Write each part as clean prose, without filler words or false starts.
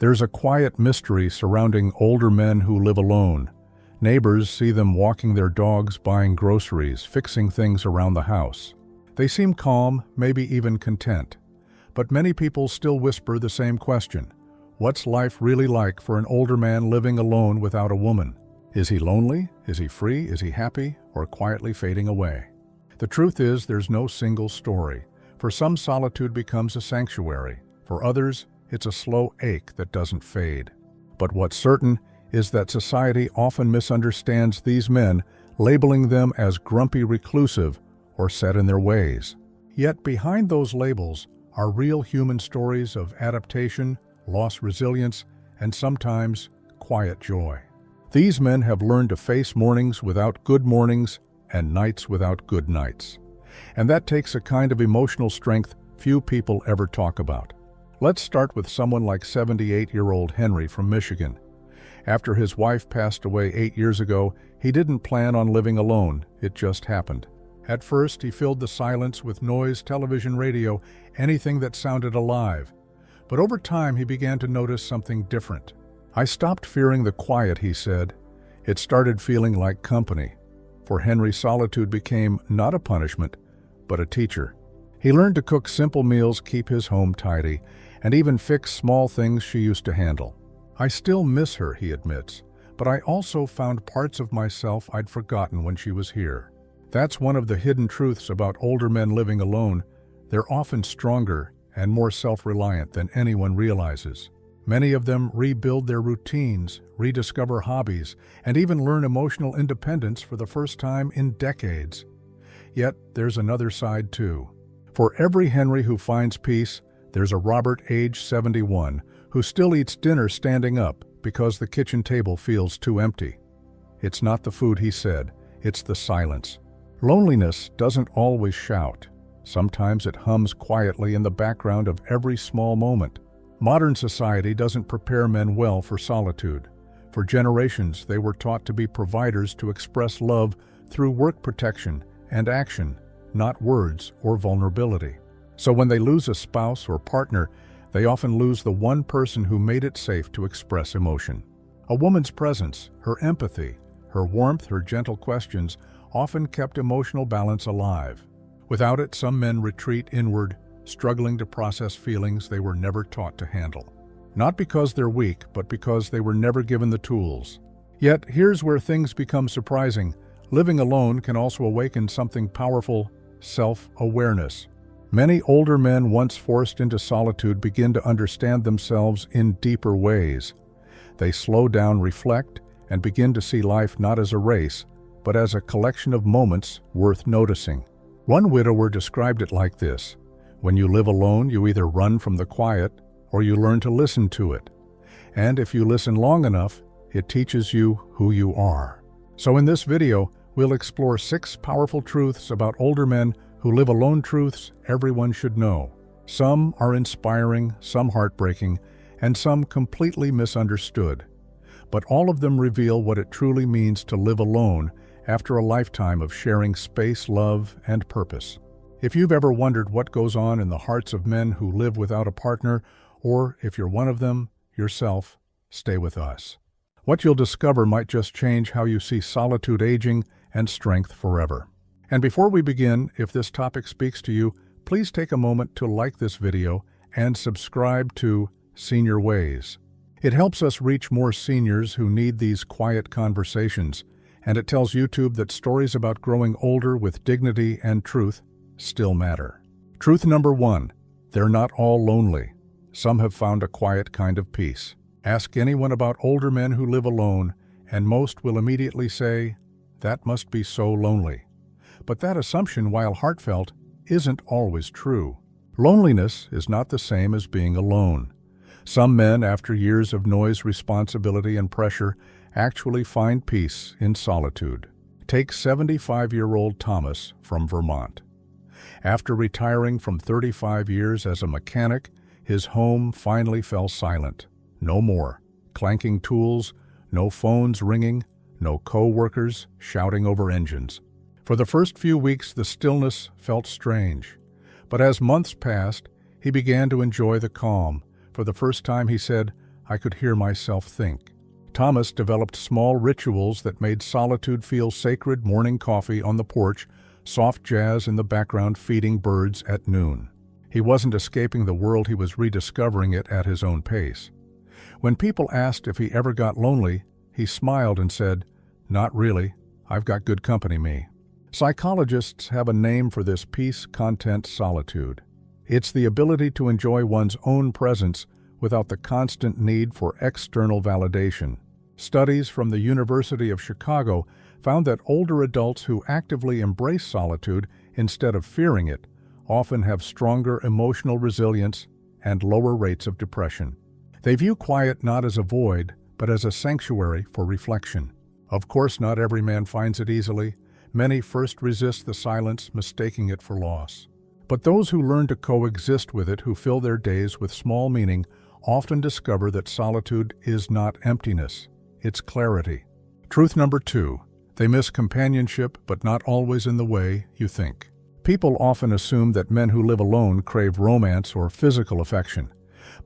There's a quiet mystery surrounding older men who live alone. Neighbors see them walking their dogs, buying groceries, fixing things around the house. They seem calm, maybe even content. But many people still whisper the same question. What's life really like for an older man living alone without a woman? Is he lonely? Is he free? Is he happy? Or quietly fading away? The truth is, there's no single story. For some, solitude becomes a sanctuary. For others, it's a slow ache that doesn't fade. But what's certain is that society often misunderstands these men, labeling them as grumpy, reclusive, or set in their ways. Yet behind those labels are real human stories of adaptation, lost resilience, and sometimes quiet joy. These men have learned to face mornings without good mornings and nights without good nights. And that takes a kind of emotional strength few people ever talk about. Let's start with someone like 78-year-old Henry from Michigan. After his wife passed away 8 years ago, he didn't plan on living alone. It just happened. At first, he filled the silence with noise, television, radio, anything that sounded alive. But over time, he began to notice something different. I stopped fearing the quiet, he said. It started feeling like company. For Henry, solitude became not a punishment, but a teacher. He learned to cook simple meals, keep his home tidy, and even fix small things she used to handle. I still miss her, he admits, but I also found parts of myself I'd forgotten when she was here. That's one of the hidden truths about older men living alone. They're often stronger and more self-reliant than anyone realizes. Many of them rebuild their routines, rediscover hobbies, and even learn emotional independence for the first time in decades. Yet there's another side too. For every Henry who finds peace, there's a Robert, age 71, who still eats dinner standing up because the kitchen table feels too empty. It's not the food, he said, it's the silence. Loneliness doesn't always shout. Sometimes it hums quietly in the background of every small moment. Modern society doesn't prepare men well for solitude. For generations, they were taught to be providers, to express love through work, protection, and action, not words or vulnerability. So when they lose a spouse or partner, they often lose the one person who made it safe to express emotion. A woman's presence, her empathy, her warmth, her gentle questions often kept emotional balance alive. Without it, some men retreat inward, struggling to process feelings they were never taught to handle. Not because they're weak, but because they were never given the tools. Yet, here's where things become surprising. Living alone can also awaken something powerful: self-awareness. Many older men once forced into solitude begin to understand themselves in deeper ways. They slow down, reflect, and begin to see life not as a race, but as a collection of moments worth noticing. One widower described it like this: when you live alone, you either run from the quiet or you learn to listen to it. And if you listen long enough, it teaches you who you are. So in this video, we'll explore 6 powerful truths about older men who live alone, truths everyone should know. Some are inspiring, some heartbreaking, and some completely misunderstood. But all of them reveal what it truly means to live alone after a lifetime of sharing space, love, and purpose. If you've ever wondered what goes on in the hearts of men who live without a partner, or if you're one of them yourself, stay with us. What you'll discover might just change how you see solitude, aging, and strength forever. And before we begin, if this topic speaks to you, please take a moment to like this video and subscribe to Senior Ways. It helps us reach more seniors who need these quiet conversations, and it tells YouTube that stories about growing older with dignity and truth still matter. Truth number 1, they're not all lonely. Some have found a quiet kind of peace. Ask anyone about older men who live alone, and most will immediately say, that must be so lonely. But that assumption, while heartfelt, isn't always true. Loneliness is not the same as being alone. Some men, after years of noise, responsibility, and pressure, actually find peace in solitude. Take 75-year-old Thomas from Vermont. After retiring from 35 years as a mechanic, his home finally fell silent. No more clanking tools, no phones ringing, no co-workers shouting over engines. For the first few weeks, the stillness felt strange. But as months passed, he began to enjoy the calm. For the first time, he said, I could hear myself think. Thomas developed small rituals that made solitude feel sacred: morning coffee on the porch, soft jazz in the background feeding birds at noon. He wasn't escaping the world, he was rediscovering it at his own pace. When people asked if he ever got lonely, he smiled and said, "Not really, I've got good company, me." Psychologists have a name for this peace-content solitude. It's the ability to enjoy one's own presence without the constant need for external validation. Studies from the University of Chicago found that older adults who actively embrace solitude instead of fearing it often have stronger emotional resilience and lower rates of depression. They view quiet not as a void, but as a sanctuary for reflection. Of course, not every man finds it easily. Many first resist the silence, mistaking it for loss. But those who learn to coexist with it, who fill their days with small meaning, often discover that solitude is not emptiness, it's clarity. Truth number 2, they miss companionship, but not always in the way you think. People often assume that men who live alone crave romance or physical affection.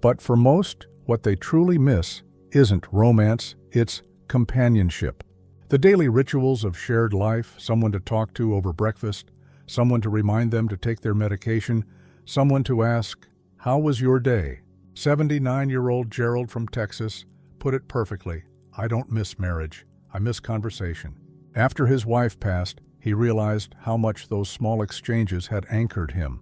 But for most, what they truly miss isn't romance, it's companionship. The daily rituals of shared life, someone to talk to over breakfast, someone to remind them to take their medication, someone to ask, "How was your day?" 79-year-old Gerald from Texas put it perfectly: "I don't miss marriage, I miss conversation." After his wife passed, he realized how much those small exchanges had anchored him.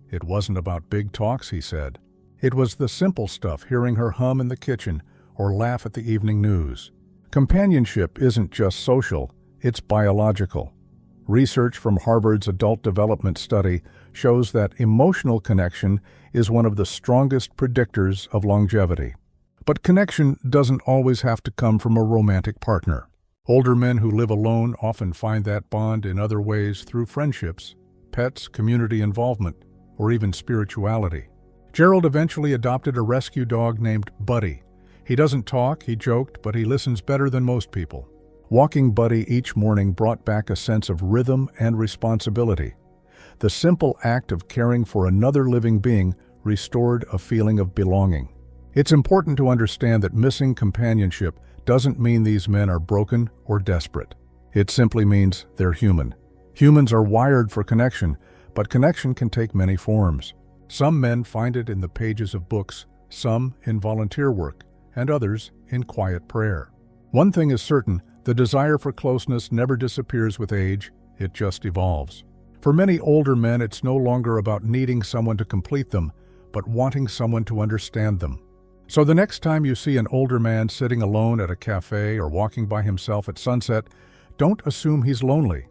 It wasn't about big talks, he said. It was the simple stuff, hearing her hum in the kitchen or laugh at the evening news. Companionship isn't just social, it's biological. Research from Harvard's Adult Development Study shows that emotional connection is one of the strongest predictors of longevity. But connection doesn't always have to come from a romantic partner. Older men who live alone often find that bond in other ways, through friendships, pets, community involvement, or even spirituality. Gerald eventually adopted a rescue dog named Buddy. He doesn't talk, he joked, but he listens better than most people. Walking Buddy each morning brought back a sense of rhythm and responsibility. The simple act of caring for another living being restored a feeling of belonging. It's important to understand that missing companionship doesn't mean these men are broken or desperate. It simply means they're human. Humans are wired for connection, but connection can take many forms. Some men find it in the pages of books, some in volunteer work, and others in quiet prayer. One thing is certain: the desire for closeness never disappears with age, it just evolves. For many older men, it's no longer about needing someone to complete them, but wanting someone to understand them. So the next time you see an older man sitting alone at a cafe or walking by himself at sunset, don't assume he's lonely.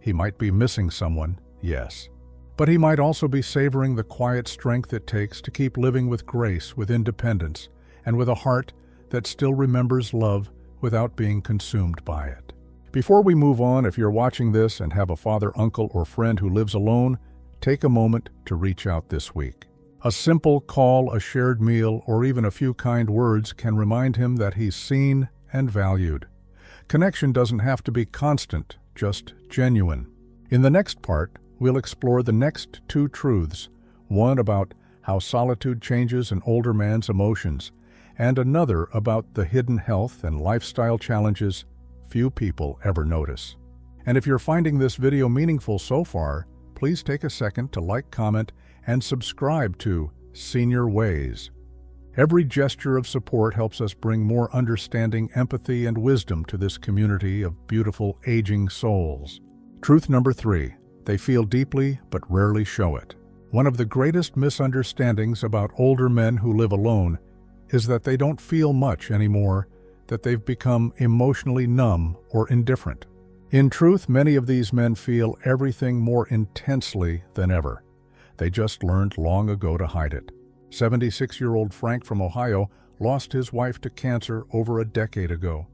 He might be missing someone, yes. But he might also be savoring the quiet strength it takes to keep living with grace, with independence, and with a heart that still remembers love without being consumed by it. Before we move on, if you're watching this and have a father, uncle, or friend who lives alone, take a moment to reach out this week. A simple call, a shared meal, or even a few kind words can remind him that he's seen and valued. Connection doesn't have to be constant, just genuine. In the next part, we'll explore the next 2 truths, one about how solitude changes an older man's emotions, and another about the hidden health and lifestyle challenges few people ever notice. And if you're finding this video meaningful so far, please take a second to like, comment, and subscribe to Senior Ways. Every gesture of support helps us bring more understanding, empathy, and wisdom to this community of beautiful aging souls. Truth number 3, they feel deeply but rarely show it. One of the greatest misunderstandings about older men who live alone is that they don't feel much anymore, that they've become emotionally numb or indifferent. In truth, many of these men feel everything more intensely than ever. They just learned long ago to hide it. 76-year-old Frank from Ohio lost his wife to cancer over a decade ago.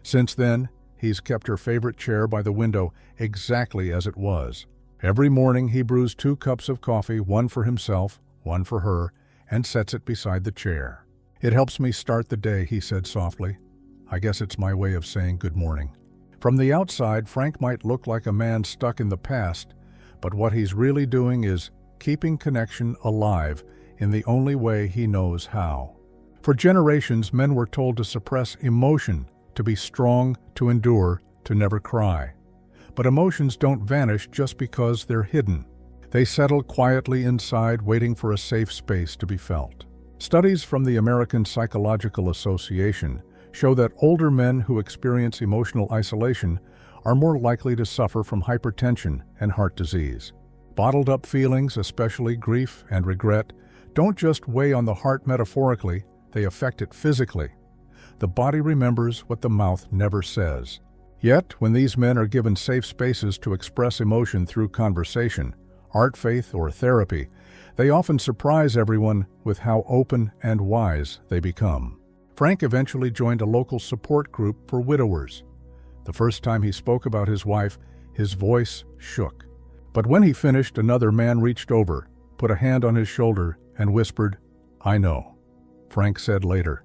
Since then, he's kept her favorite chair by the window exactly as it was. Every morning he brews 2 cups of coffee, one for himself, one for her, and sets it beside the chair. "It helps me start the day," he said softly. "I guess it's my way of saying good morning." From the outside, Frank might look like a man stuck in the past, but what he's really doing is keeping connection alive in the only way he knows how. For generations, men were told to suppress emotion, to be strong, to endure, to never cry. But emotions don't vanish just because they're hidden. They settle quietly inside, waiting for a safe space to be felt. Studies from the American Psychological Association show that older men who experience emotional isolation are more likely to suffer from hypertension and heart disease. Bottled up feelings, especially grief and regret, don't just weigh on the heart metaphorically, they affect it physically. The body remembers what the mouth never says. Yet, when these men are given safe spaces to express emotion through conversation, art, faith, or therapy, they often surprise everyone with how open and wise they become. Frank eventually joined a local support group for widowers. The first time he spoke about his wife, his voice shook. But when he finished, another man reached over, put a hand on his shoulder, and whispered, "I know." Frank said later,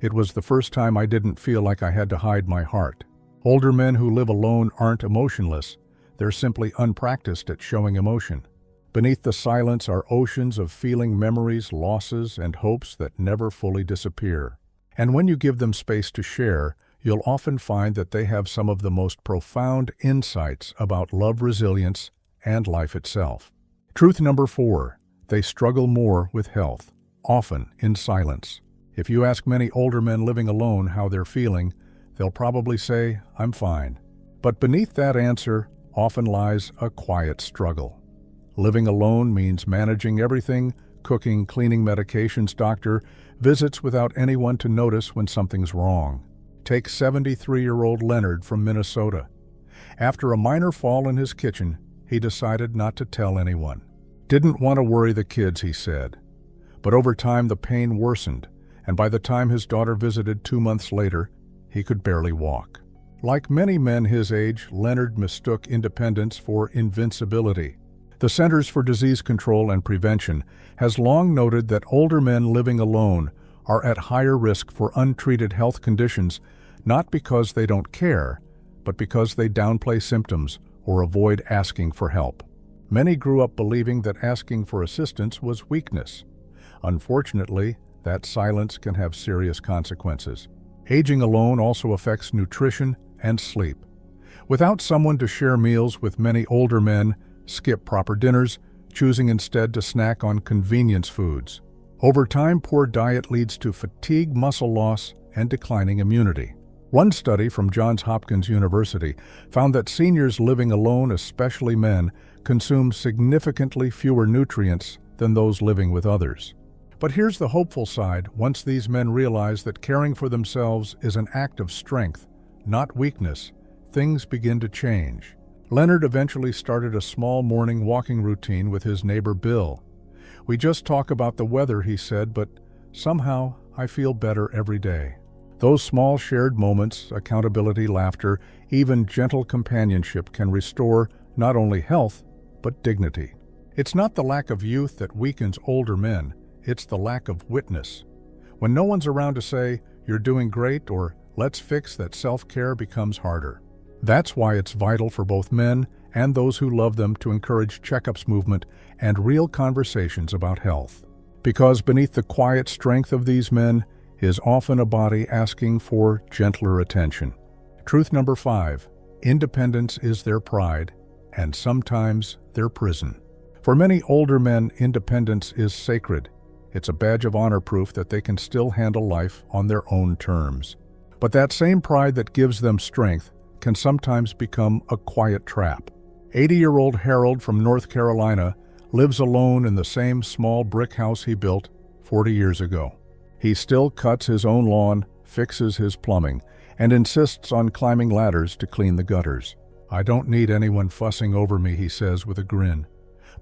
"It was the first time I didn't feel like I had to hide my heart." Older men who live alone aren't emotionless, they're simply unpracticed at showing emotion. Beneath the silence are oceans of feeling, memories, losses, and hopes that never fully disappear. And when you give them space to share, you'll often find that they have some of the most profound insights about love, resilience, and life itself. Truth number 4, they struggle more with health, often in silence. If you ask many older men living alone how they're feeling, they'll probably say, "I'm fine." But beneath that answer often lies a quiet struggle. Living alone means managing everything: cooking, cleaning, medications, doctor visits without anyone to notice when something's wrong. Take 73-year-old Leonard from Minnesota. After a minor fall in his kitchen, he decided not to tell anyone. Didn't want to worry the kids, he said. But over time the pain worsened, and by the time his daughter visited 2 months later, he could barely walk. Like many men his age, Leonard mistook independence for invincibility. The Centers for Disease Control and Prevention has long noted that older men living alone are at higher risk for untreated health conditions, not because they don't care, but because they downplay symptoms or avoid asking for help. Many grew up believing that asking for assistance was weakness. Unfortunately, that silence can have serious consequences. Aging alone also affects nutrition and sleep. Without someone to share meals with, many older men skip proper dinners, choosing instead to snack on convenience foods. Over time, poor diet leads to fatigue, muscle loss, and declining immunity. One study from Johns Hopkins University found that seniors living alone, especially men, consume significantly fewer nutrients than those living with others. But here's the hopeful side. Once these men realize that caring for themselves is an act of strength, not weakness, things begin to change. Leonard eventually started a small morning walking routine with his neighbor Bill. "We just talk about the weather," he said, "but somehow I feel better every day." Those small shared moments, accountability, laughter, even gentle companionship can restore not only health, but dignity. It's not the lack of youth that weakens older men, it's the lack of witness. When no one's around to say, "You're doing great," or "Let's fix that," self-care becomes harder. That's why it's vital for both men and those who love them to encourage checkups, movement, and real conversations about health. Because beneath the quiet strength of these men is often a body asking for gentler attention. Truth number 5, independence is their pride, and sometimes their prison. For many older men, independence is sacred. It's a badge of honor, proof that they can still handle life on their own terms. But that same pride that gives them strength can sometimes become a quiet trap. 80-year-old Harold from North Carolina lives alone in the same small brick house he built 40 years ago. He still cuts his own lawn, fixes his plumbing, and insists on climbing ladders to clean the gutters. "I don't need anyone fussing over me," he says with a grin.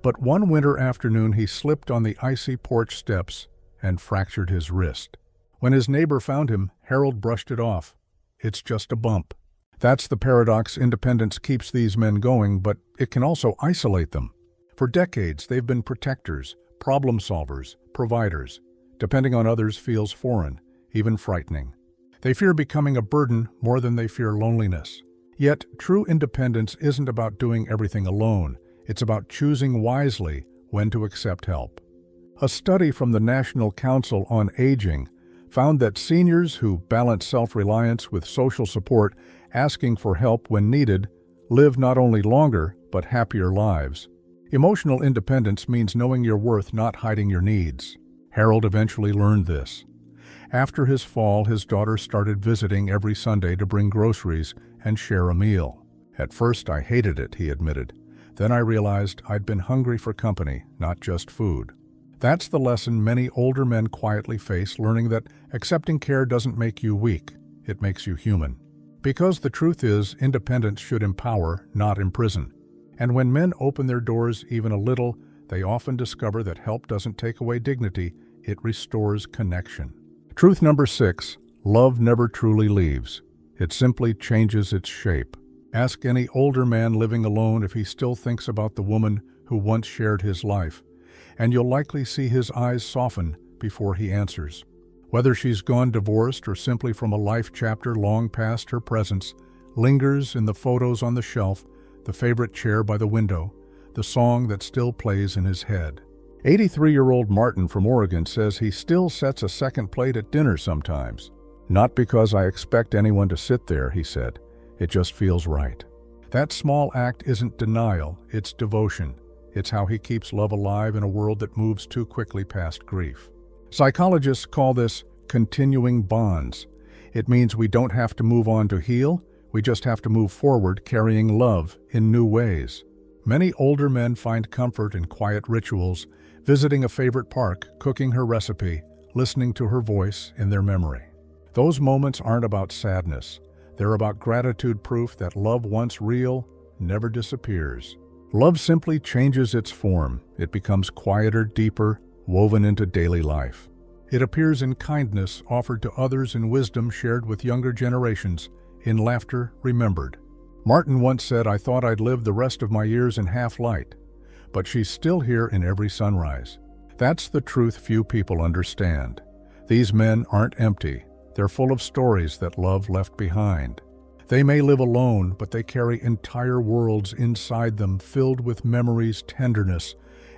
But one winter afternoon he slipped on the icy porch steps and fractured his wrist. When his neighbor found him, Harold brushed it off. "It's just a bump." That's the paradox. Independence keeps these men going, but it can also isolate them. For decades, they've been protectors, problem solvers, providers. Depending on others feels foreign, even frightening. They fear becoming a burden more than they fear loneliness. Yet, true independence isn't about doing everything alone. It's about choosing wisely when to accept help. A study from the National Council on Aging found that seniors who balance self-reliance with social support, asking for help when needed, live not only longer, but happier lives. Emotional independence means knowing your worth, not hiding your needs. Harold eventually learned this. After his fall, his daughter started visiting every Sunday to bring groceries and share a meal. At first, I hated it, he admitted. Then I realized I'd been hungry for company, not just food. That's the lesson many older men quietly face, learning that accepting care doesn't make you weak, it makes you human. Because the truth is, independence should empower, not imprison. And when men open their doors even a little, they often discover that help doesn't take away dignity, it restores connection. Truth number 6, love never truly leaves. It simply changes its shape. Ask any older man living alone if he still thinks about the woman who once shared his life, and you'll likely see his eyes soften before he answers. Whether she's gone divorced or simply from a life chapter long past, her presence lingers in the photos on the shelf, the favorite chair by the window, the song that still plays in his head. 83-year-old Martin from Oregon says he still sets a second plate at dinner sometimes. Not because I expect anyone to sit there, he said. It just feels right. That small act isn't denial, it's devotion. It's how he keeps love alive in a world that moves too quickly past grief. Psychologists call this continuing bonds. It means we don't have to move on to heal, we just have to move forward carrying love in new ways. Many older men find comfort in quiet rituals, visiting a favorite park, cooking her recipe, listening to her voice in their memory. Those moments aren't about sadness. They're about gratitude, proof that love once real never disappears. Love simply changes its form. It becomes quieter, deeper, woven into daily life. It appears in kindness offered to others, in wisdom shared with younger generations, in laughter remembered. Martin once said, "I thought I'd live the rest of my years in half light, but she's still here in every sunrise." That's the truth few people understand. These men aren't empty. They're full of stories that love left behind. They may live alone, but they carry entire worlds inside them, filled with memories, tenderness,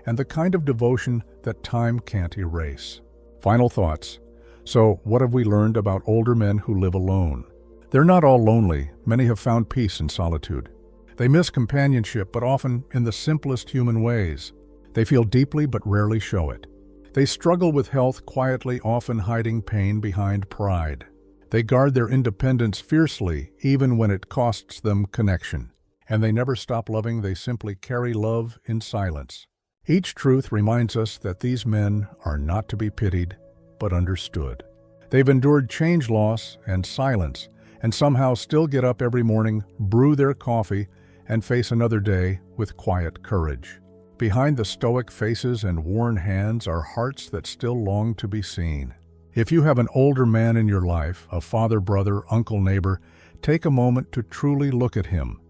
and the kind of devotion that time can't erase. Final thoughts. So, what have we learned about older men who live alone? They're not all lonely. Many have found peace in solitude. They miss companionship, but often in the simplest human ways. They feel deeply, but rarely show it. They struggle with health quietly, often hiding pain behind pride. They guard their independence fiercely, even when it costs them connection. And they never stop loving, they simply carry love in silence. Each truth reminds us that these men are not to be pitied, but understood. They've endured change, loss, and silence, and somehow still get up every morning, brew their coffee, and face another day with quiet courage. Behind the stoic faces and worn hands are hearts that still long to be seen. If you have an older man in your life, a father, brother, uncle, neighbor, take a moment to truly look at him.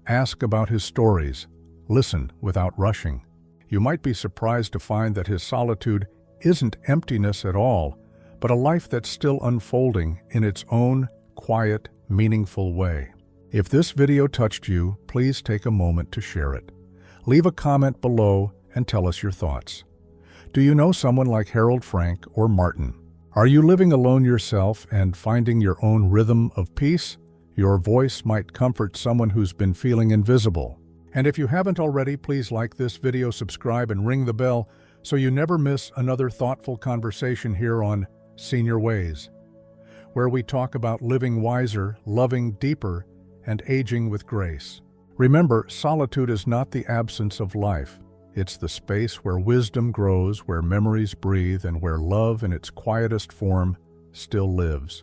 Ask about his stories. Listen without rushing. You might be surprised to find that his solitude isn't emptiness at all, but a life that's still unfolding in its own quiet, meaningful way. If this video touched you, please take a moment to share it. Leave a comment below and tell us your thoughts. Do you know someone like Harold, Frank, or Martin? Are you living alone yourself and finding your own rhythm of peace? Your voice might comfort someone who's been feeling invisible. And if you haven't already, please like this video, subscribe, and ring the bell so you never miss another thoughtful conversation here on Senior Ways, where we talk about living wiser, loving deeper, and aging with grace. Remember, solitude is not the absence of life. It's the space where wisdom grows, where memories breathe, and where love in its quietest form still lives.